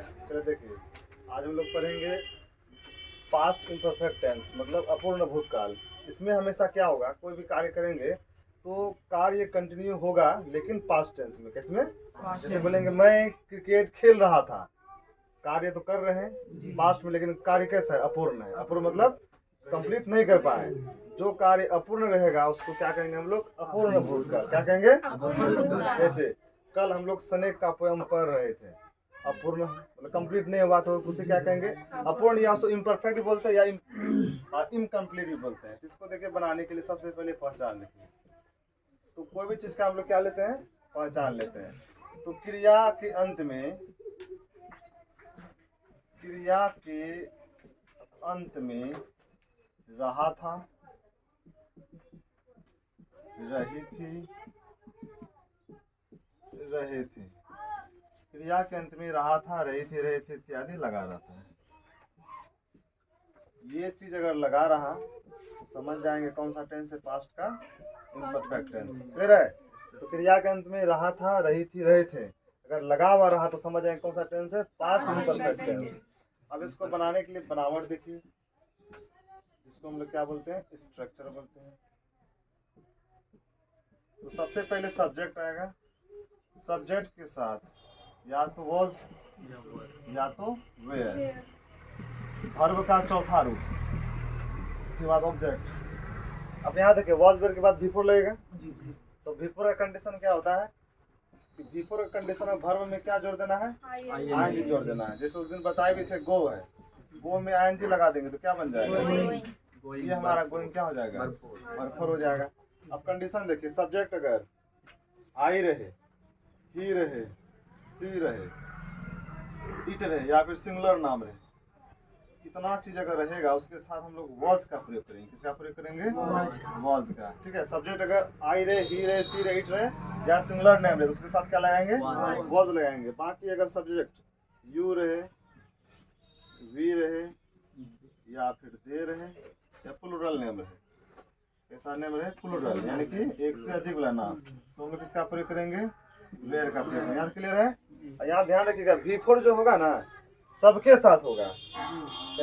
गया। चलो देखिए, आज हम लोग पढ़ेंगे पास्ट इम्परफेक्ट टेंस, मतलब अपूर्ण भूतकाल। इसमें हमेशा क्या होगा, कोई भी कार्य करेंगे तो कार्य कंटिन्यू होगा, लेकिन पास्ट टेंस में। किसमें? जैसे बोलेंगे मैं क्रिकेट खेल रहा था, कार्य तो कर रहे हैं पास्ट में, लेकिन कार्य कैसा है? अपूर्ण है। अपूर्ण मतलब कंप्लीट नहीं कर पाए। जो कार्य अपूर्ण रहेगा उसको क्या कहेंगे हम लोग? अपूर्ण भूतकाल। क्या कहेंगे? जैसे कल हम लोग स्नेक का पोयम पढ़ रहे थे, अपूर्ण मतलब कंप्लीट नहीं हुआ, तो उसे क्या कहेंगे? अपूर्ण, या उसको इम्परफेक्ट बोलते हैं या इनकम्प्लीट भी बोलते हैं। तो इसको देखिए, बनाने के लिए सबसे पहले पहचान लिखिए। तो कोई भी चीज का हम लोग क्या लेते हैं? पहचान लेते हैं। तो क्रिया के अंत में, क्रिया के अंत में रहा था, रही थी, रहे थे। क्रिया के अंत में रहा था, रही थे इत्यादि लगा रहता है। ये चीज अगर लगा रहा तो समझ जाएंगे कौन सा टेंस है पास्ट का? Imperfect tense. क्लियर है? तो क्रिया के अंत में रहा था, रही थी, रहे थे, अगर लगा हुआ रहा तो समझ जाएंगे कौन सा टेंस है? Past imperfect tense. अब इसको बनाने के लिए बनावट देखिए, जिसको हम लोग क्या बोलते हैं? स्ट्रक्चर बोलते हैं। तो सबसे पहले सब्जेक्ट आएगा, सब्जेक्ट के साथ या तो वॉज या तो वेयर, वर्ब का चौथा रूप, उसके बाद ऑब्जेक्ट। अब यहाँ देखिए, वॉज वेयर के बाद बिफोर लगेगा। तो बिफोर का कंडीशन क्या होता है कि बिफोर का कंडीशन में वर्ब में क्या जोड़ देना है? आईएनजी जोड़ देना है। जैसे उस दिन बताए भी थे, गो है, गो में आईएनजी लगा देंगे तो क्या बन जाएगा? ये हमारा गोइंग क्या हो जाएगा? वर्ब फोर हो जाएगा। अब कंडीशन देखिए, सब्जेक्ट अगर आई रहे, ही रहे, सी रहे, इट रहे, या फिर सिंगुलर नाम रहे, इतना चीज अगर रहेगा, उसके साथ हम लोग वॉज का प्रयोग करेंगे। किसका प्रयोग करेंगे? वॉज का। ठीक है। सब्जेक्ट अगर आई रहे, ही रहे, सी रहे, इट रहे, या सिंगुलर नेम रहे, उसके साथ क्या लगाएंगे? वॉज लगाएंगे। बाकी अगर सब्जेक्ट यू रहे, वी रहे, या फिर दे रहे, या प्लूरल नेम रहे, कैसा नेम रहे? प्लूरल, यानी कि एक से अधिक वाला नाम, तो हम लोग किसका प्रयोग करेंगे? वेयर का प्रयोग करेंगे। यहाँ क्लियर है? यहाँ ध्यान रखिएगा, बिफोर जो होगा ना, सबके साथ होगा।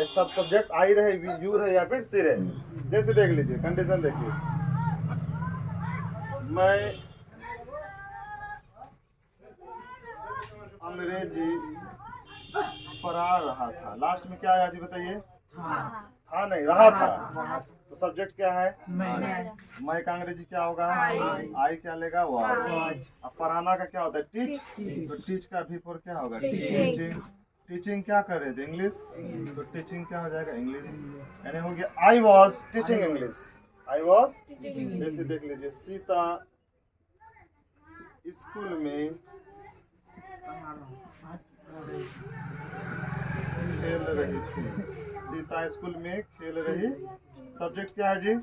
सब सब्जेक्ट आई रहे, यू रहे, या फिर सी रहे। जैसे देख लीजिए, कंडीशन देखिए, मैं अंग्रेजी पढ़ा रहा था। लास्ट में क्या आया जी? बताइए। था नहीं, रहा था। तो सब्जेक्ट क्या है? मैं का अंग्रेजी क्या होगा? आई क्या लेगा? वाज। अब पढ़ाना का क्या होता है? टीच। तो टीच का बिफोर क्या होगा? टीचिंग। टीचिंग क्या कर रहे थे? इंग्लिश। तो टीचिंग क्या हो जाएगा? इंग्लिश। यानी हो गया I was teaching English. I was. जैसे देख लीजिए, सीता स्कूल में खेल रही थी। सीता स्कूल में खेल रही। सब्जेक्ट क्या है जी?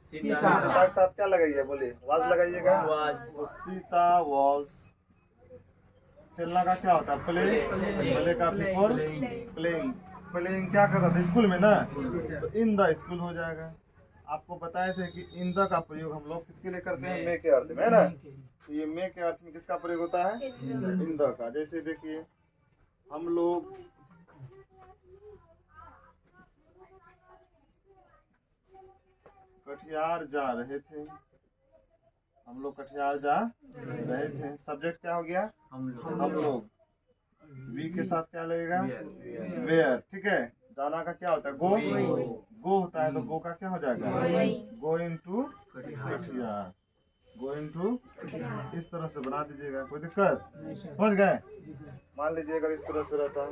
सीता के साथ क्या लगाइए? बोलिए, वाज लगाइएगा। तो सीता वॉज। खेलना का क्या होता है? प्ले। प्ले का बिफोर प्लेइंग। प्लेइंग क्या कर रहा था? स्कूल में ना, तो इन द स्कूल हो जाएगा। आपको बताए थे कि इन द का प्रयोग हम लोग किसके लिए करते हैं? मे के अर्थ में, है ना। तो ये मे के अर्थ में किसका प्रयोग होता है? इन द का। जैसे देखिए, हम लोग कटिहार जा रहे थे, हम लोग कटिहार जा रहे थे। सब्जेक्ट क्या हो गया? हम लोग। वी के साथ क्या लगेगा? वेयर। ठीक है। जाना का क्या होता है? गो। गो होता है, तो गो का क्या हो जाएगा? Going to Katihar. Going to. इस तरह से बना दीजिएगा, कोई दिक्कत? समझ गए? मान लीजिए अगर इस तरह से रहता,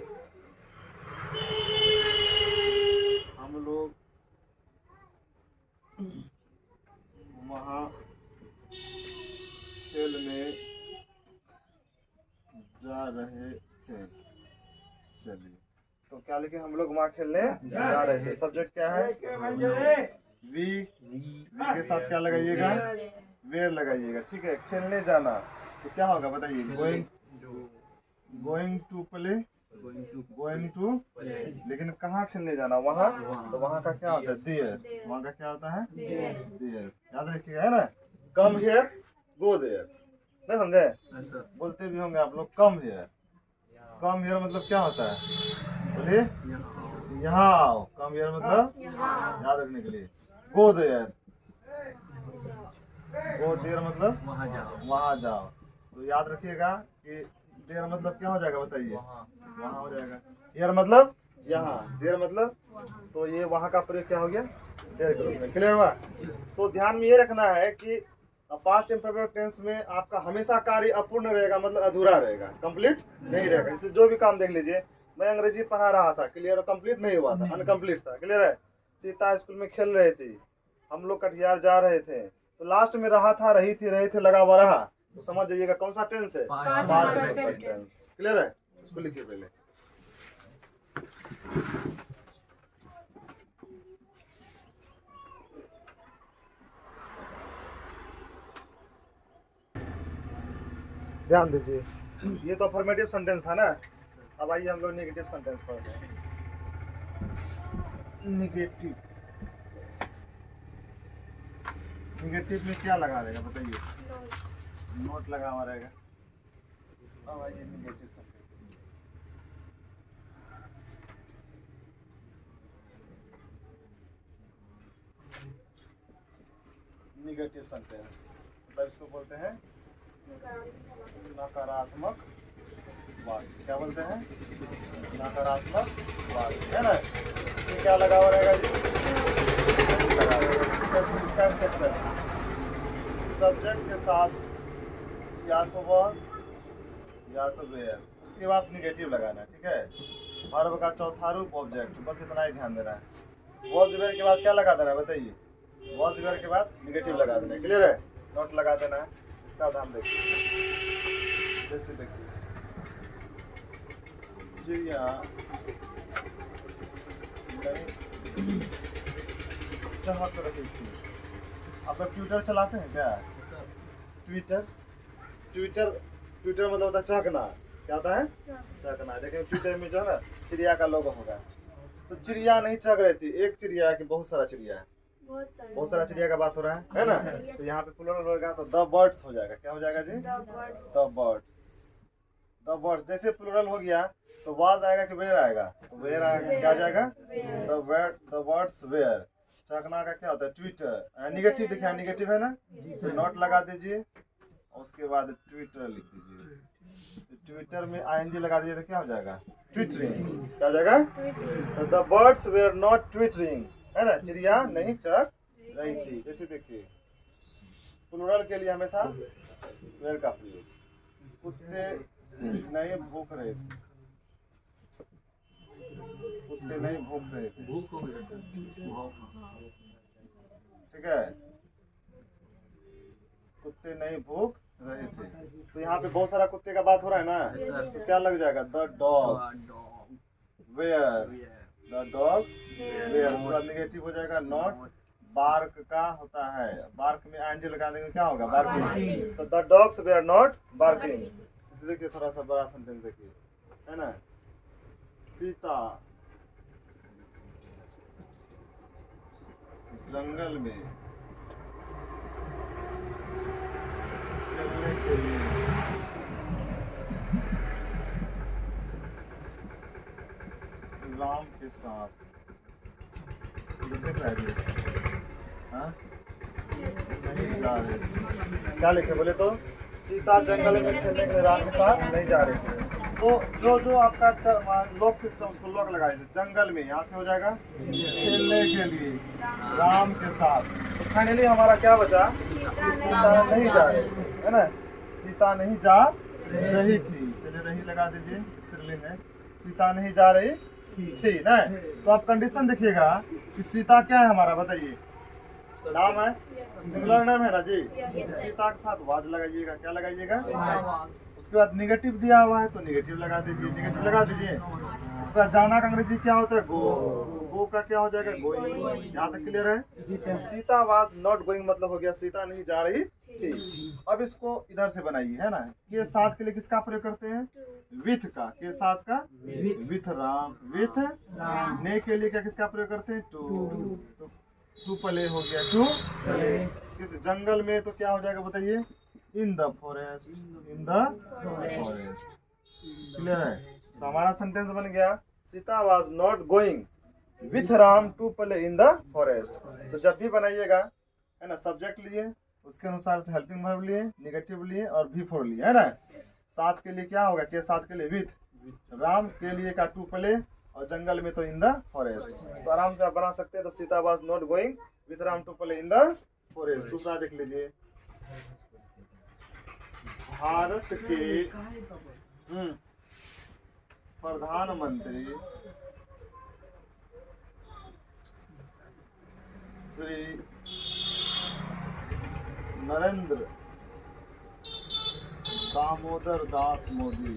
हम लोग वहाँ खेलने जा रहे थे। चलिए, तो क्या लिखे? हम लोग वहाँ खेलने जा रहे थे। सब्जेक्ट क्या है? वी। वी के साथ क्या लगाइएगा? वेयर लगाइएगा। ठीक है। खेलने जाना तो क्या होगा बताइए? Going. Going to play. Going to. लेकिन कहाँ खेलने जाना? वहाँ। तो वहाँ का क्या होता है? देयर। वहाँ का क्या होता है? देयर। याद रखिएगा, है ना। Come here, go there. नहीं समझे? बोलते भी होंगे आप लोग, कम हियर, कम हियर मतलब क्या होता है, बोलिए। यहाँ आओ। कम हियर मतलब याद रखने के लिए। गो देयर, गो देयर मतलब वहाँ जाओ। तो याद रखिएगा कि देयर मतलब क्या हो जाएगा, बताइए। वहाँ हो जाएगा। हियर मतलब यहाँ, देयर मतलब, तो ये वहाँ का प्रयोग क्या हो गया, देयर के रूप में। क्लियर हुआ। तो ध्यान में ये रखना है कि पास्ट इम्परफेक्ट टेंस में आपका हमेशा कार्य अपूर्ण रहेगा, मतलब अधूरा रहेगा, कंप्लीट नहीं रहेगा। इससे जो भी काम देख लीजिए, मैं अंग्रेजी पढ़ा रहा था, क्लियर, कंप्लीट नहीं हुआ था, अनकम्प्लीट था। क्लियर है। सीता स्कूल में खेल रहे थे, हम लोग कटिहार जा रहे थे, तो लास्ट में रहा था, रही थी, रहे थे लगा हुआ रहा, तो समझ जाइएगा कौन सा टेंस है, पास्ट परफेक्ट टेंस। क्लियर है। इसको लिखिए पहले। ध्यान दीजिए, ये तो अफर्मेटिव सेंटेंस था ना। अब आइए हम लोग नेगेटिव सेंटेंस पढ़ते हैं। नेगेटिव, नेगेटिव में क्या लगा रहेगा, बताइए। नोट लगा हुआ रहेगा। अब आइए नेगेटिव सेंटेंस। नेगेटिव सेंटेंस मतलब इसको बोलते हैं नकारात्मक वाक्य। क्या बोलते हैं, नकारात्मक वाक्य, है ना। ये क्या लगा हुआ रहेगा जी, सब्जेक्ट के साथ या तो वॉज या तो वेयर, उसके बाद निगेटिव लगाना है। ठीक है। वर्ब का चौथा रूप ऑब्जेक्ट, बस इतना ही ध्यान देना है। वॉज वेयर के बाद क्या लगा देना है, बताइए। वॉज वेयर के बाद निगेटिव लगा देना है। क्लियर है। नोट लगा देना है। इसका ध्यान देखिए। जैसे देखिए, चिड़िया नहीं चहक रही थी। आप लोग ट्विटर चलाते हैं क्या, ट्विटर, ट्विटर, ट्विटर मतलब होता है चहकना। क्या होता है, चहकना। लेकिन ट्विटर में जो है ना चिड़िया का लोगो होगा, तो चिड़िया नहीं चहक रही थी, एक चिड़िया की बहुत सारा चिड़िया है, बहुत सारा चिड़िया का बात हो रहा है ना। तो यहाँ पे प्लूरल होगा तो द बर्ड्स हो जाएगा। क्या हो जाएगा जी, द बर्ड्स। द बर्ड्स जैसे प्लूरल हो गया तो वाज आएगा कि वेयर आएगा, तो वेयर आएगा। क्या हो जाएगा, द बर्ड्स वेयर। चहकना का क्या होता है, ट्विटर। निगेटिव देखिए, निगेटिव है ना, तो नोट लगा दीजिए। उसके बाद ट्विटर लिख दीजिए। तो ट्विटर में आईएनजी लगा दीजिए तो क्या हो जाएगा, ट्विटरिंग। क्या हो जाएगा, the birds were not twittering, है ना, चिड़िया नहीं चहक रही थी। जैसे देखिए प्लूरल के लिए हमेशा वेयर का प्रयोग। कुत्ते नहीं भूख रहे थे, कुत्ते नहीं भूख रहे थे। ठीक है, कुत्ते नहीं भूख रहे थे। तो यहाँ पे बहुत सारा कुत्ते का बात हो रहा है ना, तो क्या लग जाएगा, the dogs were, the dogs were. उसका निगेटिव हो जाएगा नॉट। बार्क का होता है, बार्क में आईएनजी लगा देंगे क्या होगा, बार्किंग। तो the dogs were not barking. देखिए थोड़ा सा बड़ा सेंटेंस देखिए, है ना। सीता जंगल में खेलने के लिए राम के साथ नहीं जा रहे थे। क्या लिखे बोले तो, सीता जंगल में खेलने के लिए राम के साथ नहीं जा रहे थे। तो जो जो आपका लॉक सिस्टम, उसको लॉक लगाए थे। जंगल में यहाँ से हो जाएगा खेलने के लिए राम के साथ। तो फाइनली हमारा क्या बचा, सीता नहीं जा रही थी, है ना, सीता नहीं जा रही थी। चलिए रही लगा दीजिए, स्त्रीलिंग है। सीता नहीं जा रही थी ना। तो आप कंडीशन देखिएगा कि सीता क्या है हमारा, बताइए। नाम है, सिंगुलर नाम है ना जी। सीता के साथ वाज लगाइएगा। क्या लगाइएगा, उसके बाद निगेटिव दिया हुआ है तो निगेटिव लगा दीजिए, निगेटिव लगा दीजिए। उसके बाद जाना का अंग्रेजी क्या होता है, गो। गो का क्या हो जाएगा, गोइंग। यहाँ तक क्लियर है। तो सीता वाज नॉट गोइंग मतलब हो गया सीता नहीं जा रही थी। अब इसको इधर से बनाइए, है ना। के साथ के लिए किसका प्रयोग करते हैं, विथ का। के साथ का विथ राम, विथ ने के लिए क्या किसका प्रयोग करते हैं, टू। टू प्ले हो गया, टू प्ले। इस जंगल में तो क्या हो जाएगा बताइए, in the forest, in the forest. Clear है। तो हमारा सेंटेंस बन गया Sita was not going with Ram to play in the forest. तो जब भी बनाइएगा है ना, सब्जेक्ट लिए, उसके अनुसार से हेल्पिंग वर्ब लिए, नेगेटिव लिए और भी फोर लिए, है ना। साथ के लिए क्या होगा, के साथ के लिए विथ, राम के लिए का टू प्ले, और जंगल में तो इन द फॉरेस्ट। तो आराम से आप बना सकते हैं। तो Sita was not going with Ram to play in the forest. दूसरा देख लीजिए, भारत के प्रधानमंत्री श्री नरेंद्र दामोदर दास मोदी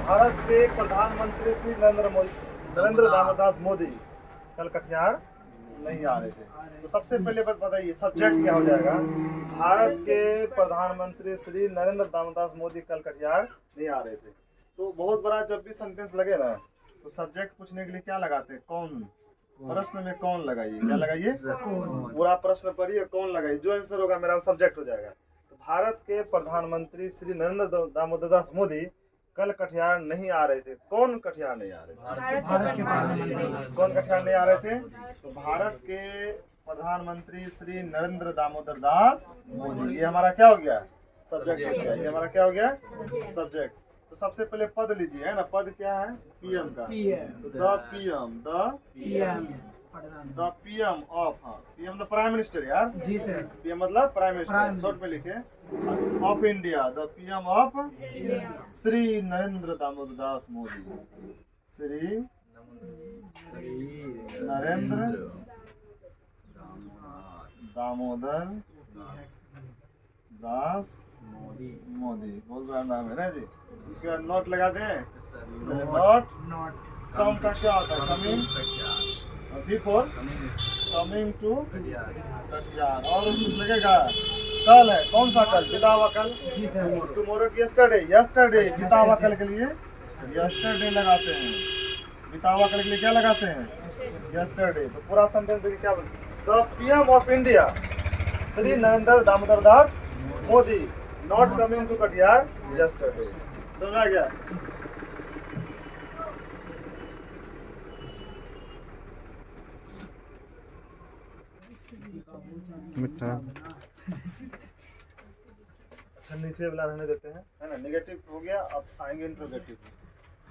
भारत के प्रधानमंत्री श्री नरेंद्र दामोदर दास मोदी कल कटिहार नहीं आ रहे थे। तो सबसे पहले बात बताइए सब्जेक्ट क्या हो जाएगा। भारत के प्रधानमंत्री श्री नरेंद्र दामोदर दास मोदी कल कटिहार नहीं आ रहे थे। तो बहुत बड़ा जब भी सेंटेंस लगे ना, तो सब्जेक्ट पूछने के लिए क्या लगाते हैं, कौन। प्रश्न में कौन लगाइए, क्या लगाइए, पूरा प्रश्न पढ़िए, कौन लगाइए, जो आंसर होगा मेरा सब्जेक्ट हो जाएगा। तो भारत के प्रधानमंत्री श्री नरेंद्र दामोदर दास मोदी कल कटिहार नहीं आ रहे थे। कौन कटिहार नहीं आ रहे थे, कौन कटिहार नहीं आ रहे थे। तो भारत के प्रधानमंत्री श्री नरेंद्र दामोदर दास मोदी, ये हमारा क्या हो गया, सब्जेक्ट हो गया। ये हमारा क्या हो गया, सब्जेक्ट। तो सबसे पहले पद लीजिए, है ना। पद क्या है, पीएम का। The PM of, PM the prime minister यार जी सर। पीएम मतलब प्राइम मिनिस्टर, शॉर्ट में लिखे, of India, the PM of Shri Narendra Damodar Das Modi, Shri Narendra Damodar Das Modi. बहुत बड़ा नाम है ना जी। इसके बाद नोट लगा दें। नोट कम का क्या होता है, coming, before coming to Katihar. और कुछ लगेगा, कल है, कौन सा कल, बिता हुआ कल। टुमारो की यस्टरडे, बिता हुआ कल के लिए यस्टरडे लगाते हैं। बिता हुआ कल के लिए क्या लगाते हैं, यस्टरडे। तो पूरा सेंटेंस देखिए क्या बोलते, the PM of India Shri Narendra Damodar Das Modi not coming to Katihar yesterday. समझ आ गया। मिठा। अच्छा नीचे वाला रहने देते हैं, है ना। नेगेटिव हो गया, अब आएंगे इंट्रोगेटिव।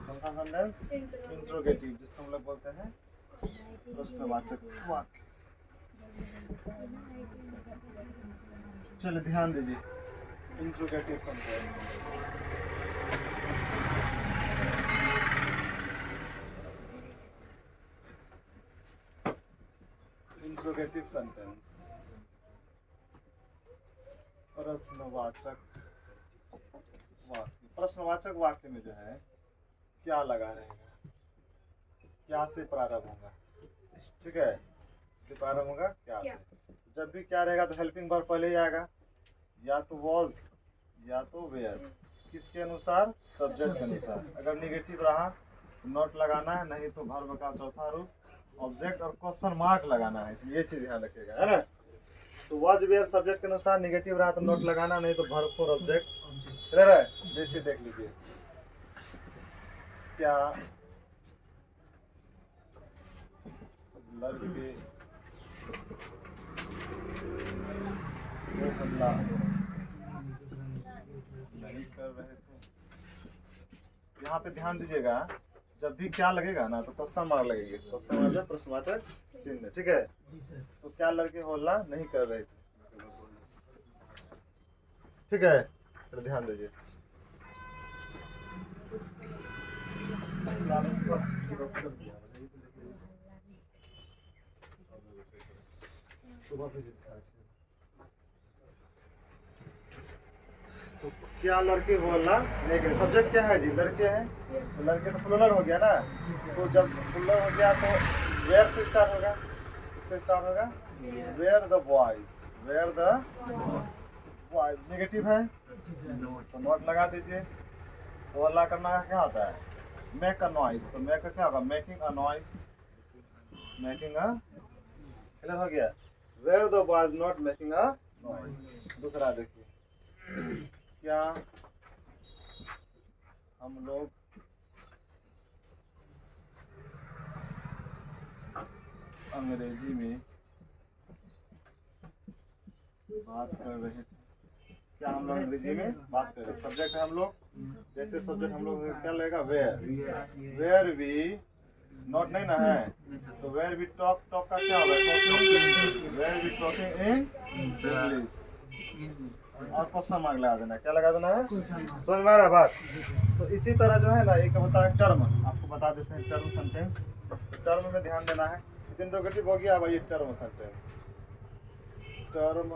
कौन सा सेंटेंस, इंट्रोगेटिव, जिसको हम लोग बोलते हैं प्रश्नवाचक वाक्य। चलिए ध्यान दीजिए, इंट्रोगेटिव सेंटेंस। इंट्रोगेटिव सेंटेंस, प्रश्नवाचक वाक्य। प्रश्नवाचक वाक्य में जो है क्या लगा रहेगा, क्या से प्रारंभ होगा, ठीक है, से प्रारंभ होगा क्या से। जब भी क्या रहेगा तो हेल्पिंग वर्ब पहले ही आएगा, या तो वॉज या तो वेयर, किसके अनुसार, सब्जेक्ट के अनुसार। अगर निगेटिव रहा तो नॉट लगाना है, नहीं तो वर्ब का चौथा रूप ऑब्जेक्ट और क्वेश्चन मार्क लगाना है, इसलिए ये चीज ध्यान रखिएगा, है ना। तो वॉज वेयर सब्जेक्ट के अनुसार, निगेटिव रहा तो नोट लगाना, नहीं तो वर्ब फॉर ऑब्जेक्ट रह। जैसे देख लीजिए, क्या लड़के वो हमला नहीं कर रहे थे। यहाँ पे ध्यान दीजिएगा, जब भी क्या लगेगा ना तो क्वेश्चन मार्क लगेगी। क्वेश्चन मार्क प्रश्नवाचक चिन्ह, ठीक है। तो क्या लड़के हल्ला नहीं कर रहे थे, ठीक है। तो ध्यान दीजिए, तो क्या लड़के हो हल्ला नहीं करे। सब्जेक्ट क्या है जी, लड़के हैं, तो लड़के तो प्लूरल हो गया ना। तो जब प्लूरल हो गया तो वेयर से स्टार्ट होगा, किससे स्टार्ट होगा, were the boys, were the boys. Negative है तो नोट लगा दीजिए। तो अल्लाह करना का क्या होता है? Make a noise. तो मेक का क्या होगा? Making a noise, making a. Clear हो गया? Were the boy is not making a noise. दूसरा देखिए, क्या हम लोग अंग्रेजी में बात कर रहे थे? क्या हम लोग अंग्रेजी में बात कर रहे हैं? सब्जेक्ट है हम लोग, जैसे सब्जेक्ट हम लोग क्या लगेगा? वेयर। वेयर वी नॉट नहीं ना है, तो वेयर वी टॉक, टॉक का क्या होगा? Were we talking in English. और क्वेश्चन मार्क लगा देना। क्या लगा देना है? समझ में आ रहा बात? तो इसी तरह जो है ना, एक होता है टर्म। आपको बता देते हैं टर्म सेंटेंस। तो टर्म में ध्यान देना है। इंट्रोगेटिव हो गया। अब ये term sentence, term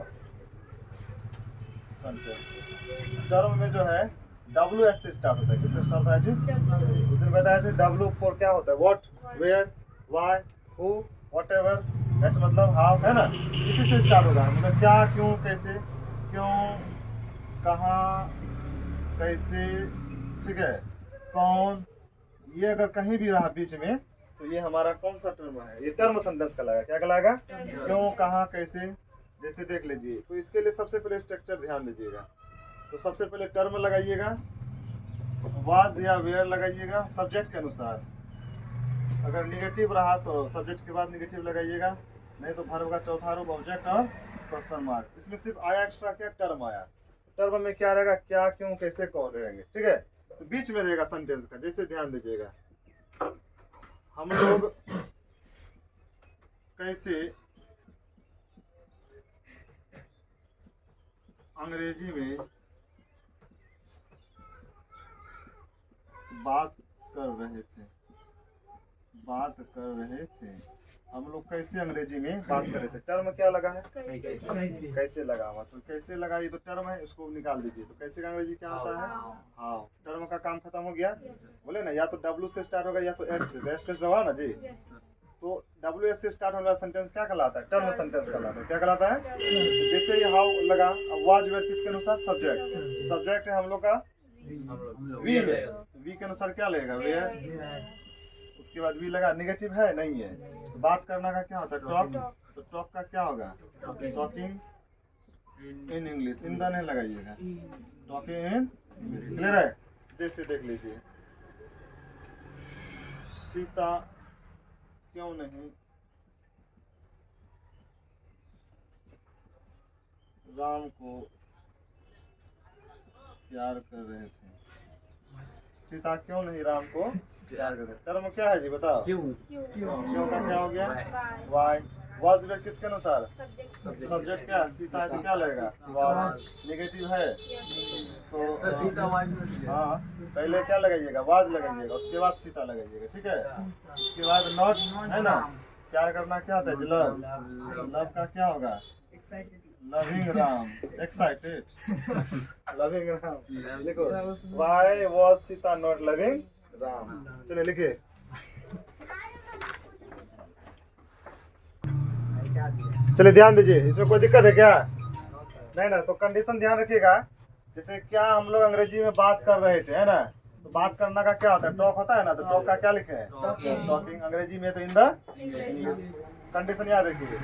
sentence. Term में जो है WS से स्टार्ट होता है। किससे स्टार्ट होता है जी? उस दिन बताया था W फॉर क्या होता है? What, where, why, who, whatever. H मतलब हाउ, है ना? इसी से स्टार्ट होगा। मतलब क्या, क्यों, कैसे, क्यों, कहाँ, कैसे, ठीक है, कौन। ये अगर कहीं भी रहा बीच में, तो ये हमारा कौन सा टर्म है? ये टर्म सेंटेंस कहलाएगा। क्या कहलाएगा? क्यों, कहाँ, कैसे। जैसे देख लीजिए, तो इसके लिए सबसे पहले स्ट्रक्चर ध्यान दीजिएगा। तो सबसे पहले टर्म लगाइएगा, वाज या वेयर लगाइएगा सब्जेक्ट के अनुसार। अगर निगेटिव रहा तो सब्जेक्ट के बाद निगेटिव लगाइएगा, नहीं तो वर्ब का चौथा रूप ऑब्जेक्ट और क्वेश्चन मार्क। इसमें सिर्फ आया एक्स्ट्रा क्या? टर्म आया। टर्म में क्या रहेगा? क्या, क्यों, कैसे, कौन रहेंगे। ठीक है? तो बीच में रहेगा सेंटेंस का। जैसे ध्यान दीजिएगा, हम लोग कैसे अंग्रेजी में बात कर रहे थे। बात कर रहे थे। हम लोग कैसे अंग्रेजी में बात कर रहे थे। टर्म क्या लगा है? कैसे लगा हुआ। तो कैसे लगा, ये तो टर्म है, उसको निकाल दीजिए। तो कैसे का अंग्रेजी क्या होता है? हाउ। टर्म का काम खत्म हो गया। बोले ना, या तो W से स्टार्ट होगा या तो S से। एस टेस्ट रहा ना जी। तो WS से स्टार्ट होने वाला सेंटेंस क्या कहलाता है? टर्म सेंटेंस कहलाता है। क्या कहलाता है? जैसे ये हाउ लगा। अब वाज वेयर किसके अनुसार? सब्जेक्ट। सब्जेक्ट है हम लोग का वी है। वी के अनुसार क्या लगेगा? वेयर। उसके बाद वी लगा। निगेटिव है? नहीं है। तो बात करना का क्या होता है? टॉक। तो टॉक का क्या होगा? Talking in English. In the नहीं लगाइएगा, टॉकिंग इन इंग्लिश। क्लियर है? जैसे देख लीजिए, सीता क्यों नहीं राम को प्यार कर रहे थे। सीता क्यों नहीं राम को प्यार कर रहे थे। टर्म क्या है जी? बताओ। क्यों का क्या हो गया? वाई। वाज वेयर किसके अनुसार? सब्जेक्ट क्या? सीता है तो क्या लगेगा? वाज। निगेटिव है तो हाँ, पहले क्या लगाइएगा? वाज लगाइएगा, उसके बाद सीता लगाइएगा। ठीक है? उसके बाद नॉट, है ना? प्यार करना क्या होता है? लव। लव का क्या होगा? Loving Ram. Excited. Loving Ram. लिखो, why was Sita not loving Ram. चलिए लिखिए। चलिए ध्यान दीजिए, इसमें कोई दिक्कत है क्या? नहीं ना? तो कंडीशन ध्यान रखिएगा। जैसे क्या हम लोग अंग्रेजी में बात कर रहे थे, है ना? तो बात करना का क्या होता है? टॉक होता है ना? तो टॉक का क्या लिखे हैं? टॉकिंग। अंग्रेजी में तो इन द इंग्लिश। कंडीशन याद रखिए।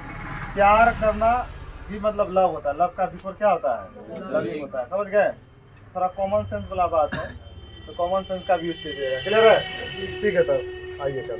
प्यार करना भी मतलब लव होता है। लव का बिफोर क्या होता है? लविंग होता है। समझ गए? थोड़ा कॉमन सेंस वाला बात है, तो कॉमन सेंस का भी यूज कीजिएगा। क्लियर है? ठीक है, तब आइए कल।